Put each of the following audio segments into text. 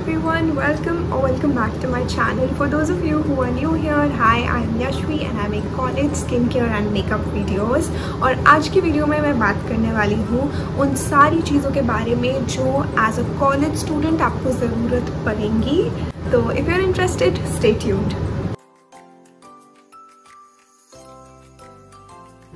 everyone, welcome back to my channel. For those of you who are new here, hi, I am Yashvi and I make college skincare and makeup videos. और आज की video में मैं बात करने वाली हूँ उन सारी चीज़ों के बारे में जो एज अ कॉलेज स्टूडेंट आपको ज़रूरत पड़ेंगी. तो if you are interested, stay tuned.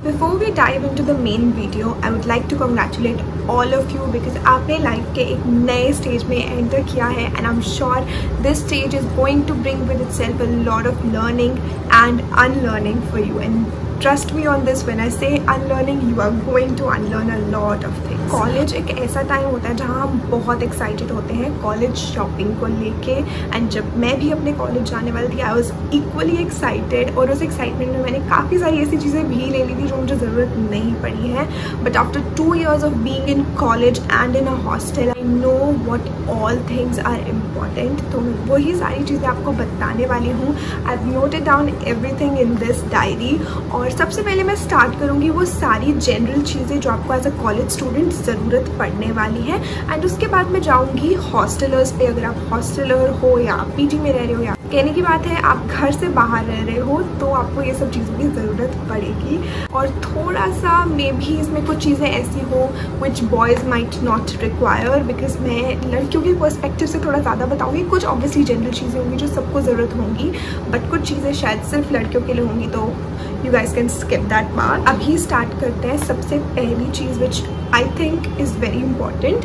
Before we dive into the main video, I would like to congratulate all of you because आपने लाइफ के एक नए स्टेज में एंटर किया है and I'm sure this stage is going to bring with itself a lot of learning and unlearning for you. And trust me on this, when I say unlearning, you are going to unlearn a lot of things. College एक ऐसा time होता है जहाँ हम बहुत excited होते हैं college shopping को लेके. एंड जब मैं भी अपने कॉलेज जाने वाली थी, आई वॉज इक्वली एक्साइटेड. और उस एक्साइटमेंट में मैंने काफ़ी सारी ऐसी चीज़ें भी ले ली थी जो मुझे ज़रूरत नहीं पड़ी है. But after 2 years of being in college and in a hostel, I know what all things are important. तो मैं वही सारी चीज़ें आपको बताने वाली हूँ. I have noted down everything in this diary. और सबसे पहले मैं स्टार्ट करूँगी वो सारी जनरल चीज़ें जो आपको एज अ कॉलेज स्टूडेंट ज़रूरत पड़ने वाली है. एंड उसके बाद मैं जाऊँगी हॉस्टलर्स पे. अगर आप हॉस्टलर हो या आप पीजी में रह रहे हो या कहने की बात है आप घर से बाहर रह रहे हो, तो आपको ये सब चीज़ों की ज़रूरत पड़ेगी. और थोड़ा सा मे भी इसमें कुछ चीज़ें ऐसी हो which boys might not require, because मैं लड़कियों के पर्सपेक्टिव से थोड़ा ज़्यादा बताऊँगी. कुछ ऑब्वियसली जनरल चीज़ें होंगी जो सबको ज़रूरत होंगी, बट कुछ चीज़ें शायद सिर्फ लड़कियों के लिए होंगी, तो you guys can skip that part. अभी स्टार्ट करते हैं. सबसे पहली चीज़ which I think is very important,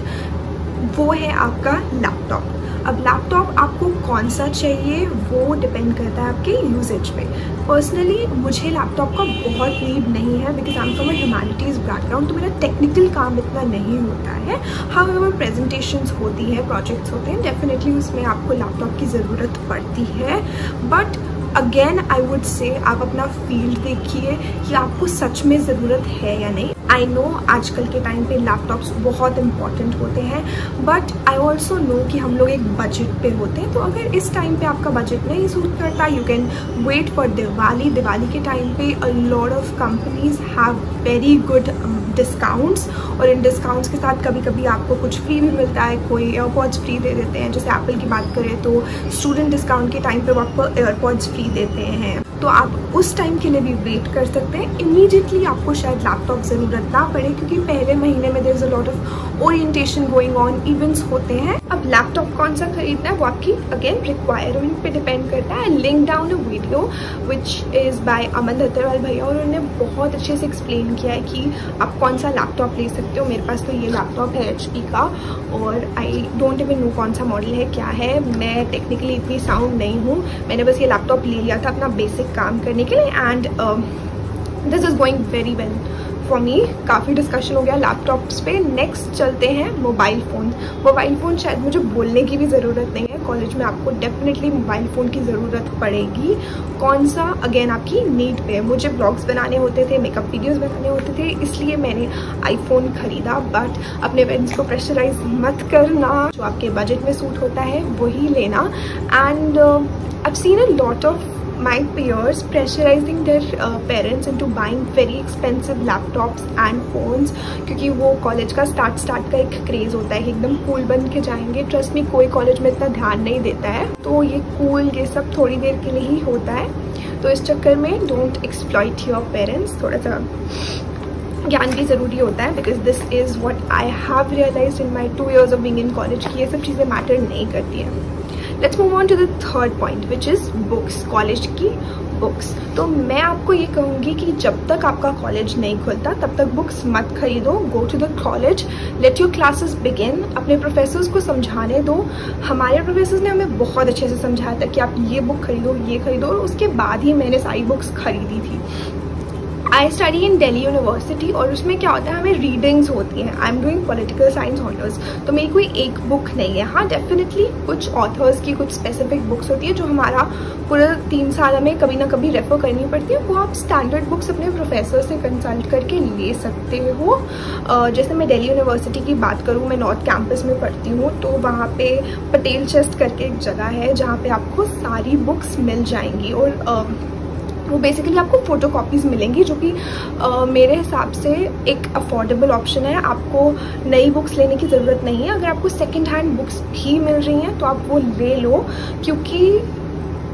वो है आपका लैपटॉप. अब लैपटॉप आपको कौन सा चाहिए वो डिपेंड करता है आपके यूजेज पे. पर्सनली मुझे लैपटॉप का बहुत नीड नहीं है because I am from a humanities background, तो मेरा टेक्निकल काम इतना नहीं होता है. हाउएवर प्रेजेंटेशंस होती है, प्रोजेक्ट्स होते हैं, डेफिनेटली उसमें आपको लैपटॉप की ज़रूरत पड़ती है. But again I would say आप अपना फील्ड देखिए कि आपको सच में ज़रूरत है या नहीं. आई नो आजकल के टाइम पे लैपटॉप्स बहुत इंपॉर्टेंट होते हैं, बट आई ऑल्सो नो कि हम लोग एक बजट पे होते हैं. तो अगर इस टाइम पे आपका बजट नहीं सूट करता, you can wait for Diwali. Diwali के टाइम पे a lot of companies have very good discounts. और इन डिस्काउंट्स के साथ कभी कभी आपको कुछ फ्री भी मिलता है. कोई एयरपॉड्स फ्री दे देते हैं. जैसे एप्पल की बात करें तो स्टूडेंट डिस्काउंट के टाइम पे वो आपको एयरपॉड्स फ्री देते हैं, तो आप उस टाइम के लिए भी वेट कर सकते हैं. इमीडिएटली आपको शायद लैपटॉप ज़रूरत ना पड़े क्योंकि पहले महीने में there is a lot of orientation going on, events होते हैं. अब लैपटॉप कौन सा खरीदना है वो आपकी अगेन रिक्वायरमेंट पे डिपेंड करता है. Link down a video which is by Aman Dattarwal भैया, और उन्होंने बहुत अच्छे से एक्सप्लेन किया है कि आप कौन सा लैपटॉप ले सकते हो. मेरे पास तो ये लैपटॉप है HP का, और आई डोंट इवन नो कौन सा मॉडल है क्या है. मैं टेक्निकली इतनी साउंड नहीं हूँ. मैंने बस ये लैपटॉप ले लिया था अपना बेसिक काम करने के लिए and this is going very well for me. काफ़ी डिस्कशन हो गया लैपटॉप्स पे. नेक्स्ट चलते हैं मोबाइल फ़ोन. मोबाइल फ़ोन शायद मुझे बोलने की भी ज़रूरत नहीं है, कॉलेज में आपको डेफिनेटली मोबाइल फ़ोन की ज़रूरत पड़ेगी. कौन सा अगेन आपकी नीड पे. मुझे ब्लॉग्स बनाने होते थे, मेकअप वीडियोस बनाने होते थे, इसलिए मैंने आईफोन ख़रीदा. बट अपने पेरेंट्स को प्रेशराइज मत करना, जो आपके बजट में सूट होता है वही लेना. And I have seen a lot of my peers pressurizing their parents into buying very expensive laptops and phones, क्योंकि वो कॉलेज का स्टार्ट का एक क्रेज़ होता है कि एकदम कूल बन के जाएंगे. ट्रस्ट मी, कोई कॉलेज में इतना ध्यान नहीं देता है, तो ये कूल ये सब थोड़ी देर के लिए ही होता है. तो इस चक्कर में डोंट एक्सप्लॉइट योर पेरेंट्स. थोड़ा सा ज्ञान भी ज़रूरी होता है because this is what I have realised in my 2 years of being in college कि ये सब चीज़ें मैटर नहीं करती हैं. Let's move on to the third point which is books. College की बुक्स. तो मैं आपको ये कहूँगी कि जब तक आपका कॉलेज नहीं खुलता तब तक बुक्स मत खरीदो. Go to the college, let your classes begin. अपने प्रोफेसर्स को समझाने दो. हमारे प्रोफेसर्स ने हमें बहुत अच्छे से समझाया था कि आप ये बुक खरीदो, ये खरीदो, और उसके बाद ही मैंने सारी बुक्स खरीदी थी. I study in Delhi university, और उसमें क्या होता है, हमें रीडिंग्स होती हैं. I am doing political science honours, तो मेरी कोई एक बुक नहीं है. हाँ, डेफिनेटली कुछ ऑथर्स की कुछ स्पेसिफिक बुक्स होती है जो हमारा पूरा 3 साल हमें कभी ना कभी रेफर करनी पड़ती है. वो आप स्टैंडर्ड बुक्स अपने प्रोफेसर से कंसल्ट करके ले सकते हो. जैसे मैं दिल्ली यूनिवर्सिटी की बात करूँ, मैं नॉर्थ कैंपस में पढ़ती हूँ, तो वहाँ पे पटेल चेस्ट करके एक जगह है जहाँ पे आपको सारी बुक्स मिल जाएंगी. और वो बेसिकली आपको फ़ोटो कॉपीज़ मिलेंगी, जो कि मेरे हिसाब से एक अफोर्डेबल ऑप्शन है। आपको नई बुक्स लेने की ज़रूरत नहीं है। अगर आपको सेकंड हैंड बुक्स भी मिल रही हैं तो आप वो ले लो, क्योंकि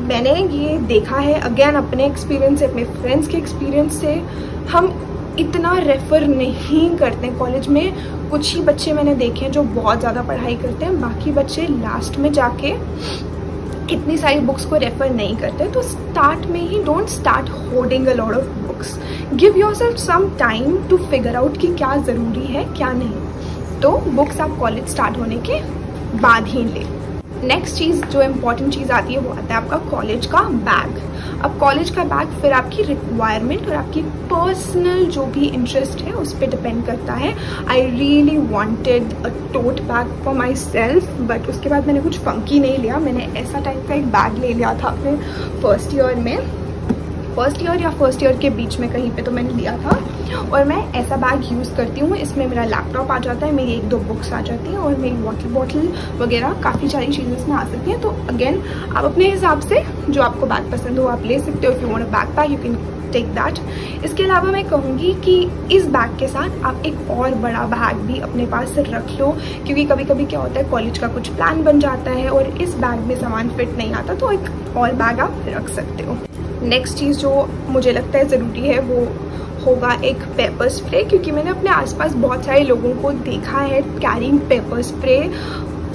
मैंने ये देखा है अगेन अपने एक्सपीरियंस से, अपने फ्रेंड्स के एक्सपीरियंस से, हम इतना रेफ़र नहीं करते कॉलेज में। कुछ ही बच्चे मैंने देखे हैं जो बहुत ज़्यादा पढ़ाई करते हैं, बाकी बच्चे लास्ट में जाके इतनी सारी बुक्स को रेफ़र नहीं करते। तो स्टार्ट में ही don't start hoarding a lot of books, give yourself some time to figure out कि क्या ज़रूरी है क्या नहीं। तो बुक्स आप कॉलेज स्टार्ट होने के बाद ही लें। नेक्स्ट चीज़ जो इम्पॉर्टेंट चीज़ आती है वो आता है आपका कॉलेज का बैग। अब कॉलेज का बैग फिर आपकी रिक्वायरमेंट और आपकी पर्सनल जो भी इंटरेस्ट है उस पर डिपेंड करता है। I really wanted a tote bag for my myself उसके बाद मैंने कुछ फंकी नहीं लिया। मैंने ऐसा टाइप का एक बैग ले लिया था अपने फर्स्ट ईयर के बीच में कहीं पे तो मैंने लिया था, और मैं ऐसा बैग यूज़ करती हूँ। इसमें मेरा लैपटॉप आ जाता है, मेरी 1-2 बुक्स आ जाती हैं और मेरी वाटर बॉटल वगैरह काफ़ी सारी चीज़ें इसमें आ सकती हैं। तो अगेन आप अपने हिसाब से जो आपको बैग पसंद हो आप ले सकते हो। If you want a backpack you can take that. इसके अलावा मैं कहूँगी कि इस बैग के साथ आप एक और बड़ा बैग भी अपने पास रख लो, क्योंकि कभी कभी क्या होता है कॉलेज का कुछ प्लान बन जाता है और इस बैग में सामान फिट नहीं आता, तो एक और बैग आप रख सकते हो। नेक्स्ट चीज़ जो मुझे लगता है ज़रूरी है वो होगा एक पेपर स्प्रे, क्योंकि मैंने अपने आसपास बहुत सारे लोगों को देखा है carrying pepper spray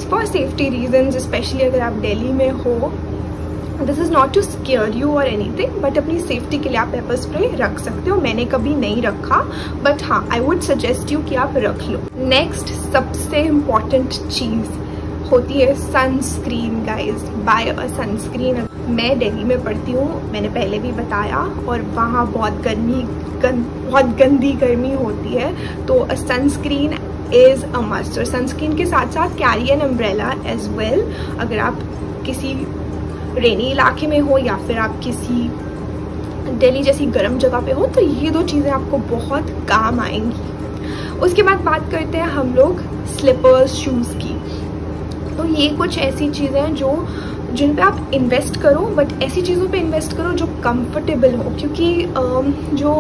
for safety reasons, specially अगर आप दिल्ली में हो। This is not to scare you और एनीथिंग, बट अपनी सेफ्टी के लिए आप पेपर स्प्रे रख सकते हो। मैंने कभी नहीं रखा, बट हाँ आई वुड सजेस्ट यू कि आप रख लो। नेक्स्ट सबसे इम्पॉर्टेंट चीज़ होती है sunscreen. Guys buy a sunscreen. मैं दिल्ली में पढ़ती हूँ, मैंने पहले भी बताया, और वहाँ बहुत गंदी गर्मी होती है, तो सनस्क्रीन इज़ अ मस्ट। और सनस्क्रीन के साथ साथ carry an umbrella as well. अगर आप किसी रेनी इलाके में हो या फिर आप किसी दिल्ली जैसी गर्म जगह पे हो, तो ये 2 चीज़ें आपको बहुत काम आएंगी। उसके बाद बात करते हैं हम लोग स्लीपर्स, शूज़ की। तो ये कुछ ऐसी चीज़ें हैं जिन पे आप इन्वेस्ट करो, बट ऐसी चीज़ों पे इन्वेस्ट करो जो कंफर्टेबल हो, क्योंकि जो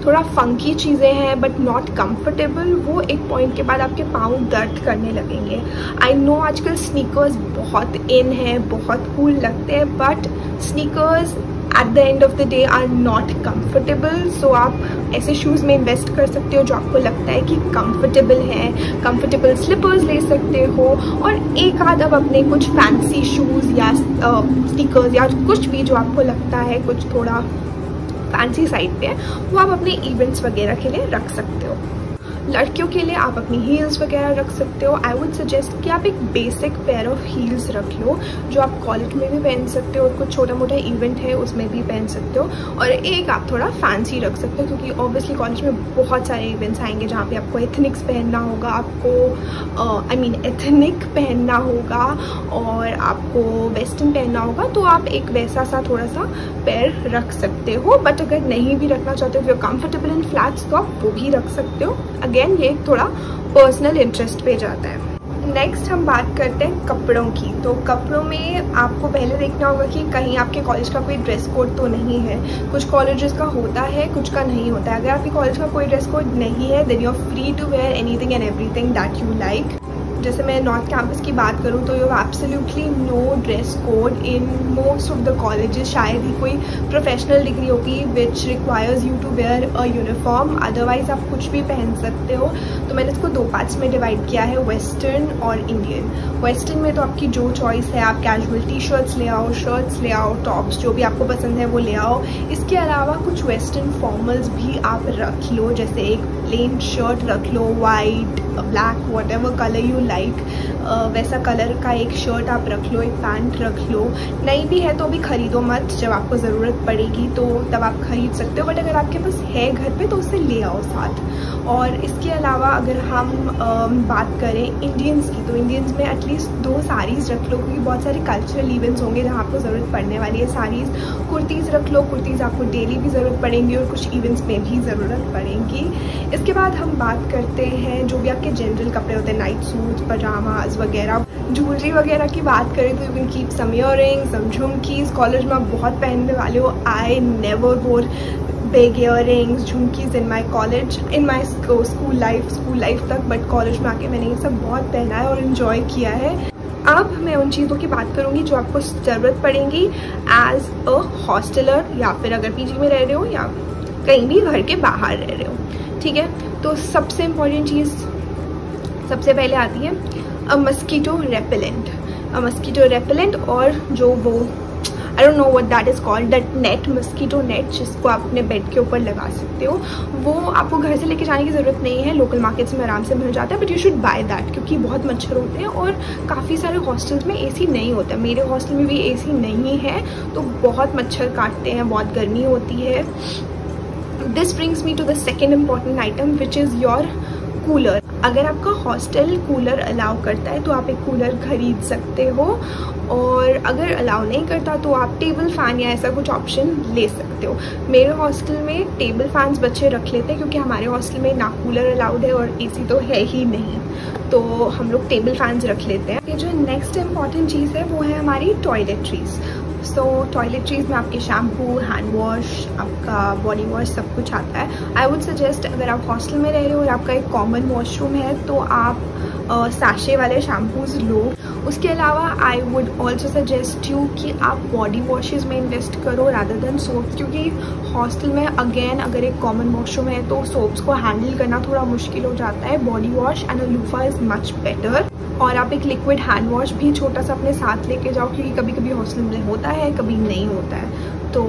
थोड़ा फंकी चीज़ें हैं बट नॉट कंफर्टेबल, वो एक पॉइंट के बाद आपके पाँव दर्द करने लगेंगे। आई नो आजकल स्नीकर्स बहुत इन है, बहुत कूल लगते हैं, but sneakers at the end of the day are not comfortable. So आप ऐसे शूज़ में इन्वेस्ट कर सकते हो जो आपको लगता है कि कंफर्टेबल है। कंफर्टेबल स्लीपर्स ले सकते हो, और एक आध अब अपने कुछ फैंसी शूज़ या स्नीकर्स या कुछ भी जो आपको लगता है कुछ थोड़ा फैंसी साइड पे है, वो आप अपने इवेंट्स वगैरह के लिए रख सकते हो। लड़कियों के लिए आप अपनी हील्स वगैरह रख सकते हो। आई वुड सजेस्ट कि आप एक बेसिक पेयर ऑफ हील्स रख लो, जो आप कॉलेज में भी पहन सकते हो और कुछ छोटा मोटा इवेंट है उसमें भी पहन सकते हो। और एक आप थोड़ा फैंसी रख सकते हो, क्योंकि ऑब्वियसली कॉलेज में बहुत सारे इवेंट्स आएंगे जहाँ पे आपको एथनिक्स पहनना होगा, आपको एथनिक पहनना होगा और आपको वेस्टर्न पहनना होगा, तो आप एक वैसा सा थोड़ा सा पेयर रख सकते हो। बट अगर नहीं भी रखना चाहते हो, कंफर्टेबल इन फ्लैट्स, तो आप वो भी रख सकते हो। अगेन ये थोड़ा पर्सनल इंटरेस्ट पे जाता है। नेक्स्ट हम बात करते हैं कपड़ों की। तो कपड़ों में आपको पहले देखना होगा कि कहीं आपके कॉलेज का कोई ड्रेस कोड तो नहीं है। कुछ कॉलेजेस का होता है, कुछ का नहीं होता है। अगर आपके कॉलेज का कोई ड्रेस कोड नहीं है, then you are free to wear anything and everything that you like. जैसे मैं नॉर्थ कैंपस की बात करूँ तो you have absolutely no dress code in most of the colleges. शायद ही कोई प्रोफेशनल डिग्री होगी which requires you to wear a uniform, otherwise आप कुछ भी पहन सकते हो। तो मैंने इसको 2 पार्ट्स में डिवाइड किया है, वेस्टर्न और इंडियन। वेस्टर्न में तो आपकी जो चॉइस है, आप कैजुअल टी शर्ट्स ले आओ, शर्ट्स ले आओ, टॉप्स जो भी आपको पसंद है वो ले आओ। इसके अलावा कुछ वेस्टर्न फॉर्मल्स भी आप रख लो, जैसे एक प्लेन शर्ट रख लो, white, black, whatever colour you like, वैसा कलर का एक शर्ट आप रख लो, एक पैंट रख लो। नहीं भी है तो भी खरीदो मत, जब आपको ज़रूरत पड़ेगी तो तब आप खरीद सकते हो, बट अगर आपके पास है घर पे तो उसे ले आओ साथ। और इसके अलावा अगर हम बात करें इंडियंस की, तो इंडियंस में एटलीस्ट 2 साड़ीज़ रख लो, क्योंकि बहुत सारे कल्चरल इवेंट्स होंगे जहाँ आपको ज़रूरत पड़ने वाली है साड़ीज़। कुर्तीज़ रख लो, कुर्तीज़ आपको डेली भी ज़रूरत पड़ेंगी और कुछ इवेंट्स में भी ज़रूरत पड़ेंगी। इसके बाद हम बात करते हैं जो भी आपके जनरल कपड़े होते हैं, नाइट सूट्स, पजामाज वगैरह। ज्वेलरी वगैरह की बात करें तो you can keep some earrings, some jhumkis. College में आप बहुत पहनने वाले हो। I never wore big earrings, jhumkis in my college, in my school life तक, बट कॉलेज में आके मैंने ये सब बहुत पहना है और इन्जॉय किया है। अब मैं उन चीज़ों की बात करूँगी जो आपको ज़रूरत पड़ेंगी एज अ हॉस्टलर, या फिर अगर पीजी में रह रहे हो या कहीं भी घर के बाहर रह रहे हो, ठीक है। तो सबसे इम्पॉर्टेंट चीज़ सबसे पहले आती है अ मस्कीटो रेपेलेंट, और जो वो I don't know what that is called, that net, mosquito net, जिसको आप अपने बेड के ऊपर लगा सकते हो। वो आपको घर से लेके जाने की ज़रूरत नहीं है, लोकल मार्केट्स में आराम से मिल जाता है, but you should by that, क्योंकि बहुत मच्छर होते हैं और काफ़ी सारे हॉस्टल्स में एसी नहीं होता। मेरे हॉस्टल में भी एसी नहीं है, तो बहुत मच्छर काटते हैं, बहुत गर्मी होती है। This brings me to the second important item which is your cooler. अगर आपका हॉस्टल कूलर अलाउ करता है तो आप एक कूलर खरीद सकते हो, और अगर अलाउ नहीं करता तो आप टेबल फ़ैन या ऐसा कुछ ऑप्शन ले सकते हो। मेरे हॉस्टल में टेबल फैंस बच्चे रख लेते हैं, क्योंकि हमारे हॉस्टल में ना कूलर अलाउड है और एसी तो है ही नहीं, तो हम लोग टेबल फैंस रख लेते हैं। ये जो नेक्स्ट इम्पॉर्टेंट चीज़ है वो है हमारी टॉयलेटरीज। सो टॉयलेटरीज में आपके शैम्पू, हैंड वॉश, आपका बॉडी वॉश, सब कुछ आता है। आई वुड सजेस्ट, अगर आप हॉस्टल में रह रहे हो और आपका एक कॉमन वॉशरूम है तो आप सैशे वाले शैम्पूज़ लो। उसके अलावा I would also suggest you कि आप बॉडी वॉशेज़ में इन्वेस्ट करो रादर देन सोप्स, क्योंकि हॉस्टल में अगेन अगर एक कॉमन वॉशरूम है तो सोप्स को हैंडल करना थोड़ा मुश्किल हो जाता है। Body wash and a loofah is much better. और आप एक लिक्विड हैंड वॉश भी छोटा सा अपने साथ लेके जाओ, क्योंकि कभी कभी हॉस्टल में होता है, कभी नहीं होता है। तो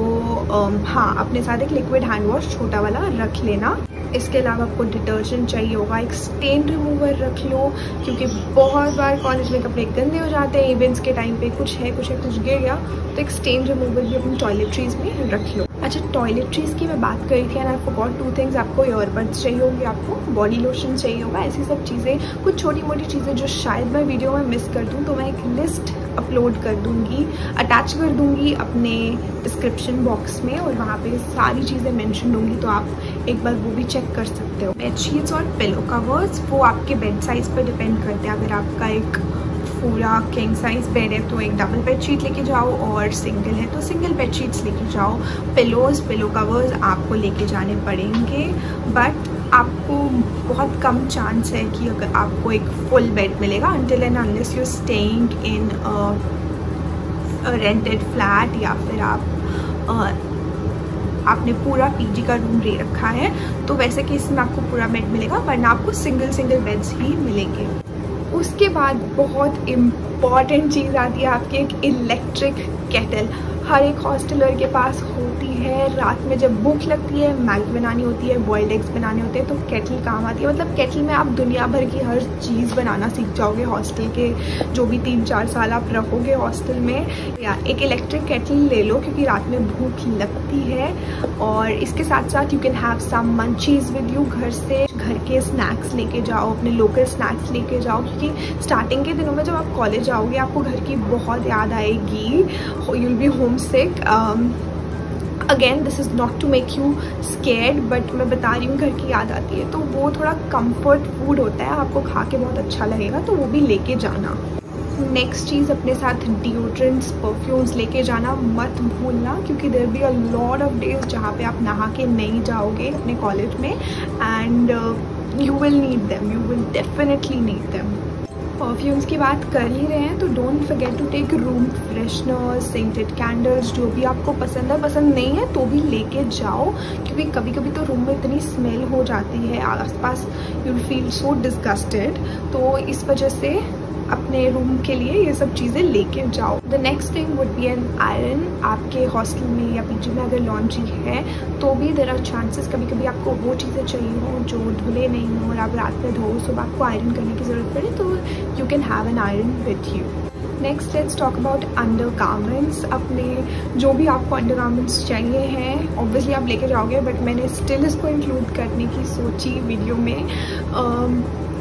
हाँ, अपने साथ एक लिक्विड हैंड वॉश छोटा वाला रख लेना। इसके अलावा आपको डिटर्जेंट चाहिए होगा, एक स्टेन रिमूवर रख लो, क्योंकि बहुत बार कॉलेज में कपड़े गंदे हो जाते हैं, इवेंट्स के टाइम पे कुछ गिर गया, तो एक स्टेन रिमूवर भी अपनी टॉयलेटरीज में रख लो। अच्छा, टॉयलेटरीज की मैं बात करी थी एंड आई फॉरगॉट 2 थिंग्स। आपको ईयरबड्स चाहिए होंगे, आपको बॉडी लोशन चाहिए होगा, ऐसी सब चीज़ें, कुछ छोटी मोटी चीज़ें जो शायद मैं वीडियो में मिस कर दूँ, तो मैं एक लिस्ट अपलोड कर दूँगी, अटैच कर दूँगी अपने डिस्क्रिप्शन बॉक्स में, और वहाँ पे सारी चीज़ें मेंशन दूँगी, तो आप एक बार वो भी चेक कर सकते हो। बेडशीट्स और पिलो कवर्स वो आपके बेड साइज़ पर डिपेंड करते हैं। अगर आपका एक पूरा किंग साइज बेड है तो एक डबल बेडशीट लेके जाओ, और सिंगल है तो सिंगल बेडशीट्स लेके जाओ। पिलो कवर्स आपको लेके जाने पड़ेंगे, बट आपको बहुत कम चांस है कि अगर आपको एक फुल बेड मिलेगा, until and unless you're staying in a rented flat, या फिर आपने पूरा पीजी का रूम ले रखा है, तो वैसे केस में आपको पूरा बेड मिलेगा, वरना आपको सिंगल बेड्स ही मिलेंगे। उसके बाद बहुत इम्पॉर्टेंट चीज़ आती है आपकी एक इलेक्ट्रिक केटल। हर एक हॉस्टलर के पास होती है। रात में जब भूख लगती है, मैगी बनानी होती है, बॉइल्ड एग्स बनाने होते हैं, तो केटल काम आती है। मतलब केटल में आप दुनिया भर की हर चीज़ बनाना सीख जाओगे हॉस्टल के जो भी 3-4 साल आप रहोगे हॉस्टल में। या एक इलेक्ट्रिक केटल ले लो, क्योंकि रात में भूख लगती है। और इसके साथ साथ you can have some munchies with you. घर के स्नैक्स लेके जाओ, अपने लोकल स्नैक्स लेके जाओ, क्योंकि स्टार्टिंग के दिनों में जब आप कॉलेज जाओगे आपको घर की बहुत याद आएगी, you will be homesick. Again this is not to make you scared, but मैं बता रही हूँ घर की याद आती है, तो वो थोड़ा कंफर्ट फूड होता है, आपको खा के बहुत अच्छा लगेगा, तो वो भी लेके जाना। नेक्स्ट चीज़, अपने साथ डिओड्रेंट्स, परफ्यूम्स लेके जाना मत भूलना, क्योंकि there be a lot of days जहाँ पे आप नहा के नहीं जाओगे अपने कॉलेज में, and you will need them, you will definitely need them. Perfumes की बात कर ही रहे हैं तो don't forget to take room freshener, scented candles, जो भी आपको पसंद है, पसंद नहीं है तो भी लेके जाओ, क्योंकि कभी कभी तो रूम में इतनी स्मेल हो जाती है आसपास, you will feel so disgusted, तो इस वजह से अपने रूम के लिए ये सब चीज़ें लेके जाओ। The next thing would be an iron. आपके हॉस्टल में या पीजी में अगर लॉन्ड्री है तो भी देयर आर चांसेस कभी कभी आपको वो चीज़ें चाहिए हो जो धुले नहीं हो, और आप रात में धो, सुबह आपको आयरन करने की ज़रूरत पड़े, तो you can have an iron with you. Next let's talk about under garments. अपने जो भी आपको अंडर गारमेंट्स चाहिए हैं, ऑब्वियसली आप लेके जाओगे, बट मैंने स्टिल इसको इंक्लूड करने की सोची वीडियो में।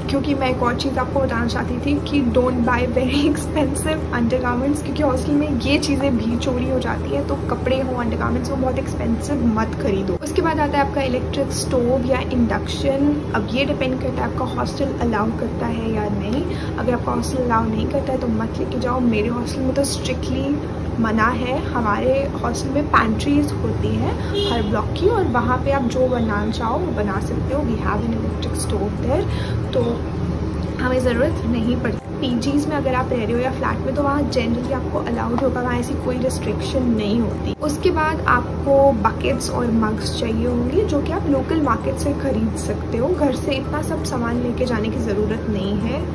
क्योंकि मैं एक और चीज़ आपको बताना चाहती थी कि don't buy very expensive undergarments, क्योंकि हॉस्टल में ये चीज़ें भी चोरी हो जाती है। तो कपड़े हो, अंडरगारमेंट्स हो, बहुत एक्सपेंसिव मत खरीदो। उसके बाद आता है आपका इलेक्ट्रिक स्टोव या इंडक्शन। अब ये डिपेंड करता है आपका हॉस्टल अलाउ करता है या नहीं। अगर आपका हॉस्टल अलाउ नहीं करता है तो मत लेके जाओ। मेरे हॉस्टल में तो स्ट्रिक्टली मना है। हमारे हॉस्टल में पैंट्रीज होती है हर ब्लॉक की, और वहाँ पे आप जो बनाना चाहो वो बना सकते हो। We have an electric stove there, तो हमें ज़रूरत नहीं पड़ती। पीजीज़ में अगर आप रह रहे हो या फ्लैट में तो वहाँ जनरली आपको अलाउड होगा, वहाँ ऐसी कोई रिस्ट्रिक्शन नहीं होती। उसके बाद आपको बकेट्स और मग्स चाहिए होंगे जो कि आप लोकल मार्केट से खरीद सकते हो। घर से इतना सब सामान लेके जाने की ज़रूरत नहीं है।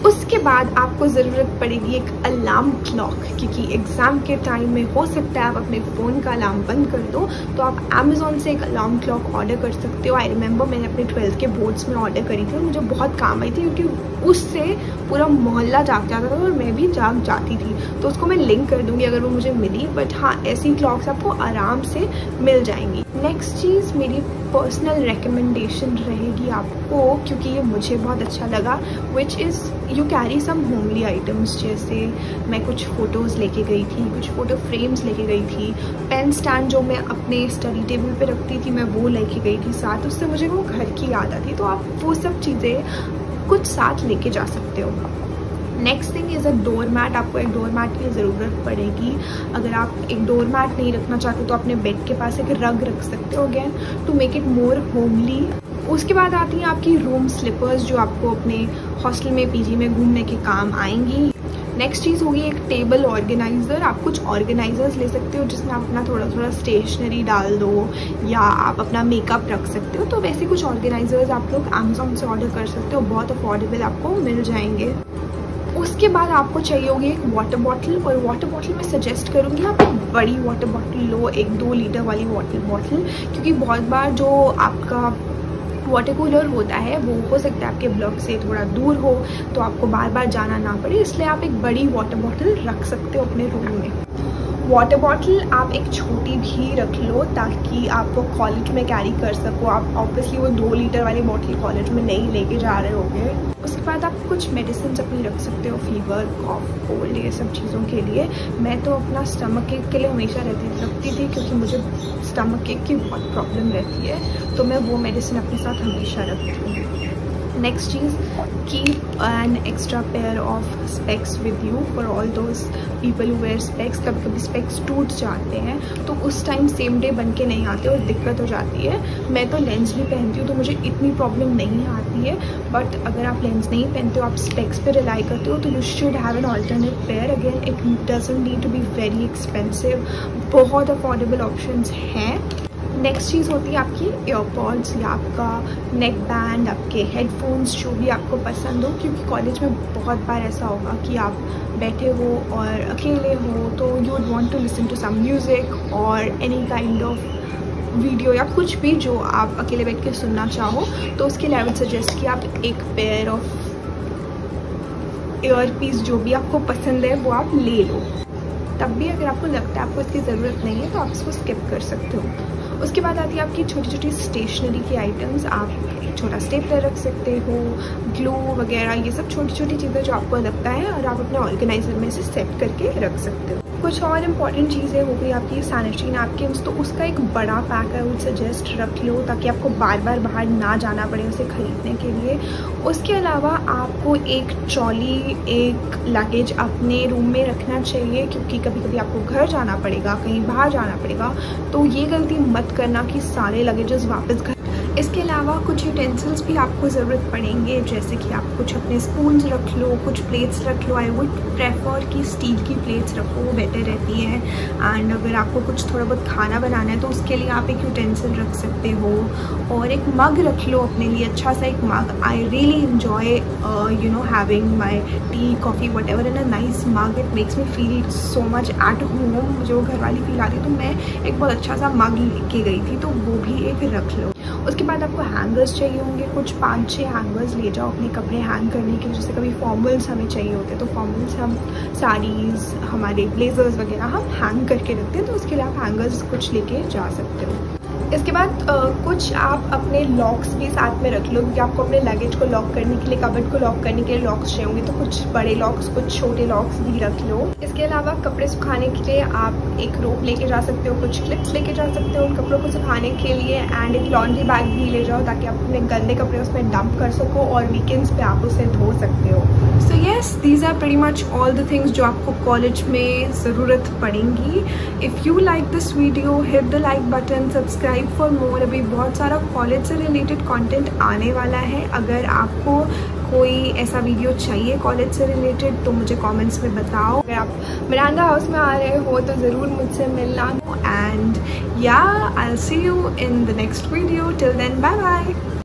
उसके बाद आपको ज़रूरत पड़ेगी एक अलार्म क्लॉक, क्योंकि एग्ज़ाम के टाइम में हो सकता है आप अपने फ़ोन का अलार्म बंद कर दो, तो आप अमेज़ॉन से एक अलार्म क्लॉक ऑर्डर कर सकते हो। आई रिमेंबर मैंने अपने 12th के बोर्ड्स में ऑर्डर करी थी और मुझे बहुत काम आई थी, क्योंकि उससे पूरा मोहल्ला जाग जाता था और मैं भी जाग जाती थी। तो उसको मैं लिंक कर दूँगी अगर वो मुझे मिली, बट हाँ, ऐसी क्लॉक्स आपको आराम से मिल जाएंगी। नेक्स्ट चीज़ मेरी पर्सनल रिकमेंडेशन रहेगी आपको, क्योंकि ये मुझे बहुत अच्छा लगा, which is you carry some homely items. जैसे मैं कुछ फ़ोटोज़ लेके गई थी, कुछ फ़ोटो फ्रेम्स लेके गई थी, पेन स्टैंड जो मैं अपने स्टडी टेबल पे रखती थी मैं वो लेके गई थी साथ, उससे मुझे वो घर की याद आती। तो आप वो सब चीज़ें कुछ साथ लेके जा सकते हो। Next thing is a door mat. आपको एक डोर मैट की ज़रूरत पड़ेगी। अगर आप एक डोर मैट नहीं रखना चाहते तो अपने बेड के पास एक रग रख सकते हो, again to make it more homely. उसके बाद आती हैं आपकी रूम स्लीपर्स, जो आपको अपने हॉस्टल में, पीजी में घूमने के काम आएंगी। नेक्स्ट चीज़ होगी एक टेबल ऑर्गेनाइज़र। आप कुछ ऑर्गेनाइजर्स ले सकते हो जिसमें आप अपना थोड़ा थोड़ा स्टेशनरी डाल दो, या आप अपना मेकअप रख सकते हो। तो वैसे कुछ ऑर्गेनाइजर्स आप लोग अमेज़ॉन से ऑर्डर कर सकते हो, बहुत अफोर्डेबल आपको मिल जाएंगे। उसके बाद आपको चाहिए होगी एक वाटर बॉटल, और वाटर बॉटल मैं सजेस्ट करूँगी आप एक बड़ी वाटर बॉटल लो, एक 2 लीटर वाली वाटर बॉटल, क्योंकि बहुत बार जो आपका वाटर कूलर होता है वो हो सकता है आपके ब्लॉक से थोड़ा दूर हो, तो आपको बार बार जाना ना पड़े, इसलिए आप एक बड़ी वाटर बॉटल रख सकते हो अपने रूम में। वाटर बॉटल आप एक छोटी भी रख लो ताकि आप वो कॉलेज में कैरी कर सको। आप ऑब्वियसली वो 2 लीटर वाली बॉटल कॉलेज में नहीं लेके जा रहे होगे। उसके बाद आप कुछ मेडिसिन अपनी रख सकते हो, फीवर, कॉफ, कोल्ड, ये सब चीज़ों के लिए। मैं तो अपना स्टमक एक के लिए हमेशा रखती थी, क्योंकि मुझे स्टमक एक की बहुत प्रॉब्लम रहती है, तो मैं वो मेडिसिन अपने साथ हमेशा रखती हूँ। नेक्स्ट चीज़, keep an extra pair of specs with you for all those people who wear specs. कभी कभी स्पेक्स टूट जाते हैं तो उस टाइम सेम डे बन के नहीं आते और दिक्कत हो जाती है। मैं तो लेंस भी पहनती हूँ तो मुझे इतनी प्रॉब्लम नहीं आती है, बट अगर आप लेंस नहीं पहनते हो, आप स्पेक्स पे रिलाई करते हो, तो you should have an alternate pair. Again it doesn't need to be very expensive, बहुत अफोर्डेबल ऑप्शंस हैं। नेक्स्ट चीज़ होती है आपकी ईयरपॉड्स या आपका नेक बैंड, आपके हेडफोन्स, जो भी आपको पसंद हो, क्योंकि कॉलेज में बहुत बार ऐसा होगा कि आप बैठे हो और अकेले हो, तो you would want to listen to some music और एनी काइंड ऑफ वीडियो या कुछ भी जो आप अकेले बैठ के सुनना चाहो, तो उसके लिए आई वुड सजेस्ट कि आप एक पेयर ऑफ ईयर पीस जो भी आपको पसंद है वो आप ले लो। तब भी अगर आपको लगता है आपको इसकी ज़रूरत नहीं है तो आप इसको स्किप कर सकते हो। उसके बाद आती है आपकी छोटी छोटी स्टेशनरी की आइटम्स। आप एक छोटा स्टेपलर रख सकते हो, ग्लू वगैरह, ये सब छोटी छोटी चीज़ें जो आपको लगता है और आप अपने ऑर्गेनाइजर में से सेट करके रख सकते हो। कुछ और इम्पॉर्टेंट चीज़ें हो गई आपकी सैनिटरी नैपकिन्स, तो उसका एक बड़ा पैक आई वुड सजेस्ट रख लो ताकि आपको बार बार बाहर ना जाना पड़े उसे ख़रीदने के लिए। उसके अलावा आपको एक ट्रॉली, एक लगेज अपने रूम में रखना चाहिए, क्योंकि कभी कभी आपको घर जाना पड़ेगा, कहीं बाहर जाना पड़ेगा, तो ये गलती मत करना कि सारे लगेजेस वापस घर। इसके अलावा कुछ यूटेंसिल्स भी आपको ज़रूरत पड़ेंगे, जैसे कि आप कुछ अपने स्पून्स रख लो, कुछ प्लेट्स रख लो। आई वुड प्रेफर कि स्टील की प्लेट्स रखो, वो बेटर रहती है। एंड अगर आपको कुछ थोड़ा बहुत खाना बनाना है तो उसके लिए आप एक यूटेंसिल रख सकते हो, और एक मग रख लो अपने लिए, अच्छा सा एक mug. I really enjoy having my tea, coffee, whatever in a nice mug. It makes me feel so much at home, मुझे वो घर वाली फील आती है, तो मैं एक बहुत अच्छा सा मग लेके गई थी, तो वो भी एक रख लो। उसके बाद आपको हैंगर्स चाहिए होंगे, कुछ 5-6 हैंगर्स ले जाओ अपने कपड़े हैंग करने के। जैसे कभी फॉर्मल्स हमें चाहिए होते हैं तो फॉर्मल्स हम साड़ीज़, हमारे ब्लेजर्स वगैरह हम हैंग करके रखते हैं, तो उसके लिए आप हैंगर्स कुछ लेके जा सकते हो। इसके बाद कुछ आप अपने लॉक्स भी साथ में रख लो, क्योंकि आपको अपने लगेज को लॉक करने के लिए, कबर्ड को लॉक करने के लिए लॉक्स चाहिए होंगे, तो कुछ बड़े लॉक्स कुछ छोटे लॉक्स भी रख लो। इसके अलावा कपड़े सुखाने के लिए आप एक रोप लेके जा सकते हो, कुछ क्लिप्स लेके जा सकते हो उन कपड़ों को सुखाने के लिए, एंड एक लॉन्ड्री बैग भी ले जाओ ताकि आप अपने गंदे कपड़े उसमें डंप कर सको और वीकेंड्स पे आप उसे धो सकते हो। So yes, these are pretty much all the things जो आपको कॉलेज में ज़रूरत पड़ेंगी। If you like this video, hit the like button, subscribe for more. अभी बहुत सारा कॉलेज से रिलेटेड कंटेंट आने वाला है। अगर आपको कोई ऐसा वीडियो चाहिए कॉलेज से रिलेटेड तो मुझे कमेंट्स में बताओ। अगर आप मिरांडा हाउस में आ रहे हो तो ज़रूर मुझसे मिलना। And yeah, I will see you in the next video. Till then, bye bye.